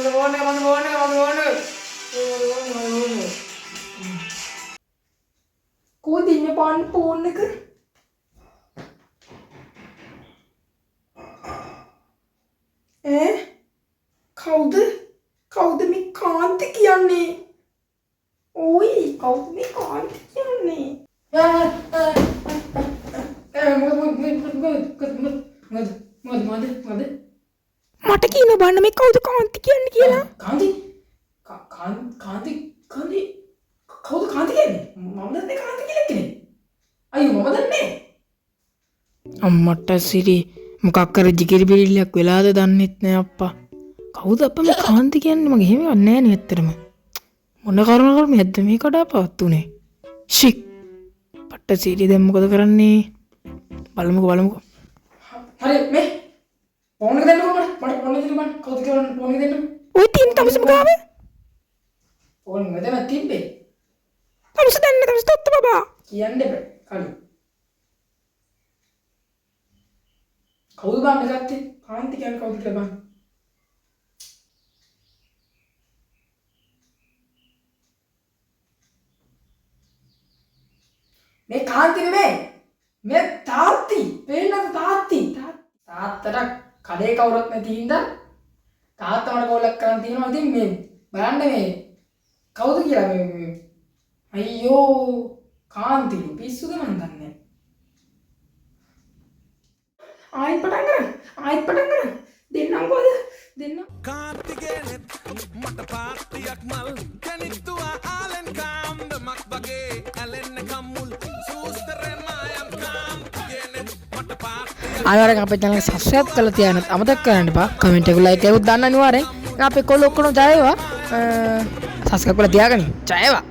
Kau tinggal pon ke? Kau mi cantik ya ni. Oi, kau mi cantik ya ni. මට කියන බන්න මේ කවුද කාන්ති කියන්නේ කියලා. කාන්ති කවුද කාන්ති කියන්නේ? මම දන්නේ කාන්ති කියලා කෙනෙක්. අයියෝ මම දන්නේ. අම්මට සිරි මොකක් කර ජිකිරි බිරිල්ලක් වෙලාද දන්නෙත් නෑ අප්පා. කවුද අප්පා මේ කාන්ති කියන්නේ? මගේ එහෙම නෑ නේ ඇත්තටම. මොන කරුණ කර්මයක්ද මේ කඩාපවත්තුනේ? ෂික්. පට්ට සිරි දැන් මොකද කරන්නේ? බලමුකෝ. හරි මේ ෆෝන් එක දෙන්නකෝ මට ෆෝන් එක දෙන්න කවුද කියලා ෆෝන් එක දෙන්න. ඔය තින් තමසම ගාව. ෆෝන් එක දෙන්න තිබ්බේ. තමස දෙන්න තමස තොත්ත බබා. කියන්න බෑ කලින්. කවුද බං ගත්තේ? කාන්ති කියන්නේ කවුද කියලා බං. මේ කාන්ති නෙමෙයි. මේ තාත්ති. පේන්නද තාත්ති? තාත්තට කඩේ කවුරුත් නැති හින්දා තාත්තා මට කෝලක් කරන් තියෙනවා. ඉතින් මේ බලන්න මේ කවුද කියලා මේ අයියෝ කාන්ති පිස්සුද මන් දන්නේ. ආයෙත් පටන් ගන්න. දෙන්නම් කොහෙද? දෙන්නම්. කාන්තිගේ මට පාටියක් මල් කනිත්තුවා ආලෙන් කාම්දමක් වගේ ඇලෙන්න කම්මුල් සූස්තරේ මායම් කාන්තිගේ මට පාටියක් අනිවාර්යෙන් අපේ channel එක subscribe කරලා තියාගන්න අමතක කරන්න එපා. කමෙන්ට් එක like එකක් දාන්න අනිවාර්යෙන්. අපේ කොල්ල ඔක්කොම ජය වේවා. subscribe කරලා තියාගන්න. ජය වේවා.